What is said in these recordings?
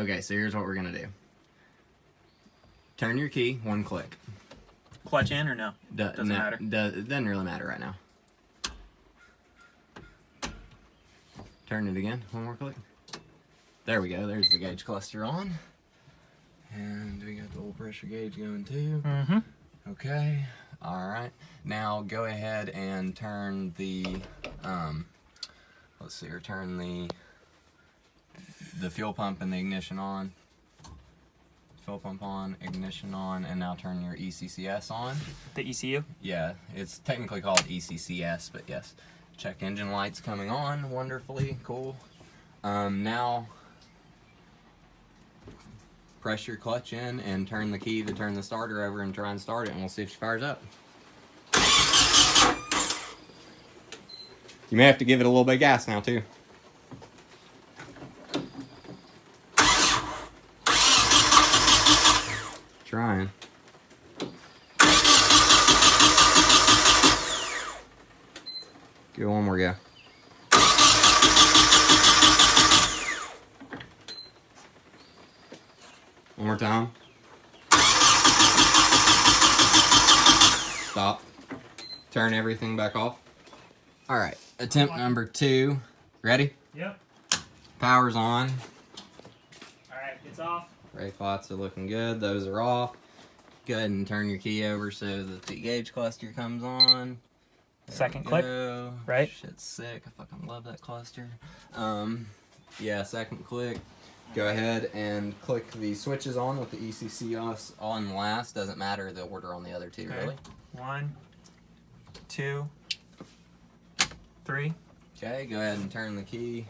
Okay, so here's what we're gonna do. Turn your key, one click. Clutch in or no? Doesn't matter. It doesn't really matter right now. Turn it again, one more click. There we go, there's the gauge cluster on. And we got the oil pressure gauge going too. Mm-hmm. Okay, alright. Now go ahead and turn the, let's see here, turn the fuel pump and the ignition on. Fuel pump on, ignition on, and now turn your ECCS on. The ECU? Yeah, it's technically called ECCS, but yes. Check engine lights coming on, wonderfully, cool. Now, press your clutch in and turn the key to turn the starter over and try and start it, and we'll see if she fires up. You may have to give it a little bit of gas now, too. Trying. Give it one more go. One more time. Stop. Turn everything back off. Alright, attempt number 2. Ready? Yep. Power's on. Alright, it's off. Brake lights are looking good. Those are off. Go ahead and turn your key over so that the gauge cluster comes on. There second click, right? Shit's sick. I fucking love that cluster. Yeah, second click. Go ahead and click the switches on with the ECCS on last. Doesn't matter the order on the other two, okay. really. 1, 2, 3. Okay, go ahead and turn the key.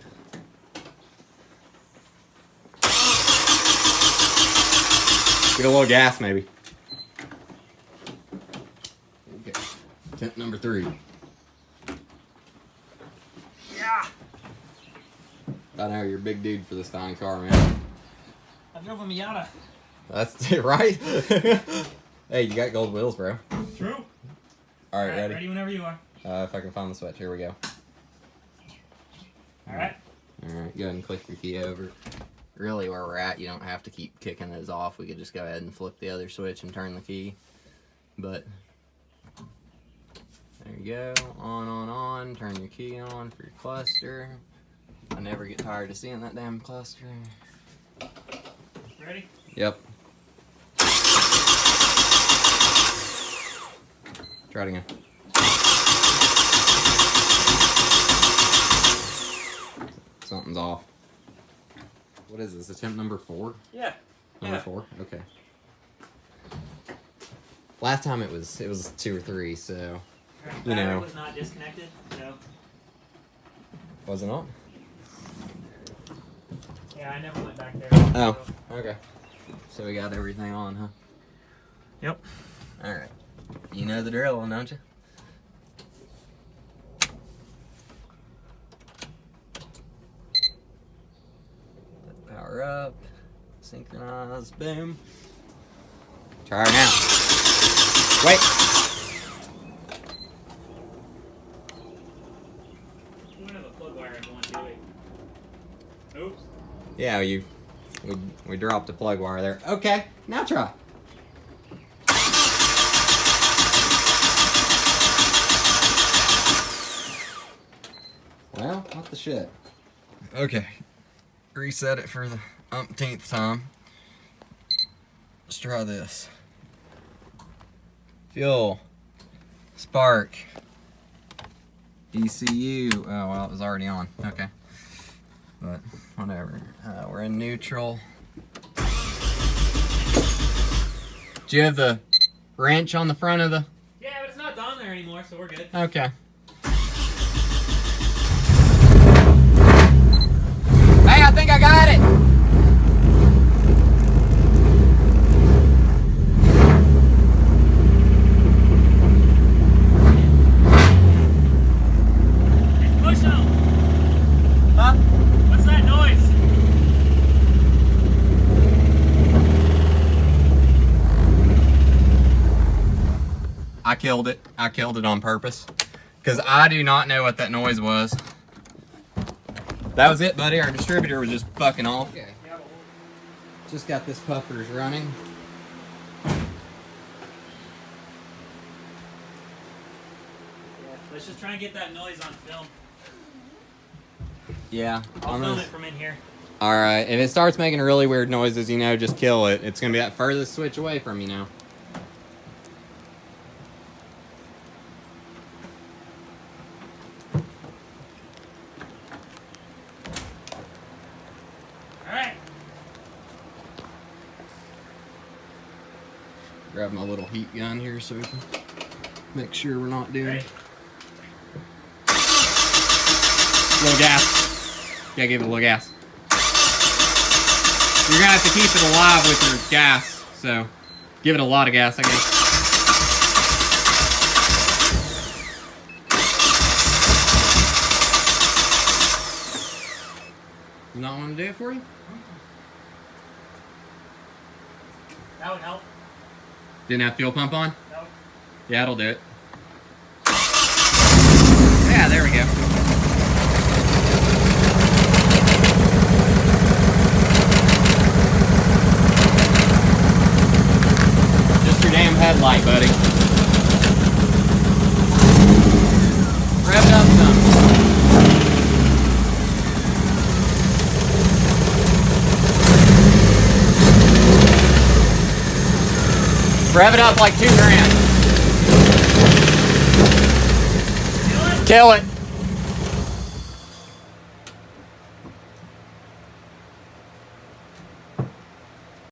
Get a little gas, maybe. Okay. Attempt number 3. Yeah. I know you're a big dude for this tiny car, man. I drove a Miata. That's it, right? Hey, you got gold wheels, bro. True. All right, ready? Ready whenever you are. If I can find the switch, here we go. All right. All right, go ahead and click your key over. Really, where we're at, you don't have to keep kicking those off. We could just go ahead and flip the other switch and turn the key. But there you go. On. Turn your key on for your cluster. I never get tired of seeing that damn cluster. Ready? Yep. Try it again. Something's off. What is this? Attempt number 4? Yeah. Number 4? Okay. Last time it was 2 or 3, so you know. It was not disconnected, so. Was it not? Yeah, I never went back there. Oh, so. okay. So we got everything on, huh? Yep. All right. You know the drill, don't you? Power up. Synchronize. Boom. Try it now. Wait. You don't have a plug wire going to it. Oops. Yeah, we dropped the plug wire there. Okay, now try. Well, what the shit. Okay. Reset it for the umpteenth time. Let's try this. Fuel. Spark. ECU. Oh, well, it was already on. Okay. But, whatever. We're in neutral. Do you have the wrench on the front of the... Yeah, but it's not on there anymore, so we're good. Okay. Hey, I think I got it! Push them! Huh? What's that noise? I killed it. I killed it on purpose. Because I do not know what that noise was. That was it, buddy. Our distributor was just fucking off. Okay. Just got this puppers running. Let's just try and get that noise on film. Yeah. I'll film it from in here. Alright, if it starts making really weird noises, you know, just kill it. It's going to be that furthest switch away from you now. Alright. Grab my little heat gun here so we can make sure we're not doing... Ready? Little gas. Gotta give it a little gas. You're gonna have to keep it alive with your gas, so give it a lot of gas, I guess. You not want to do it for you? That would help. Didn't have fuel pump on? No. Yeah, it'll do it. Yeah, there we go. Just your damn headlight, buddy. Rev it up some. Rev it up like 2 grand. Kill it. Kill it.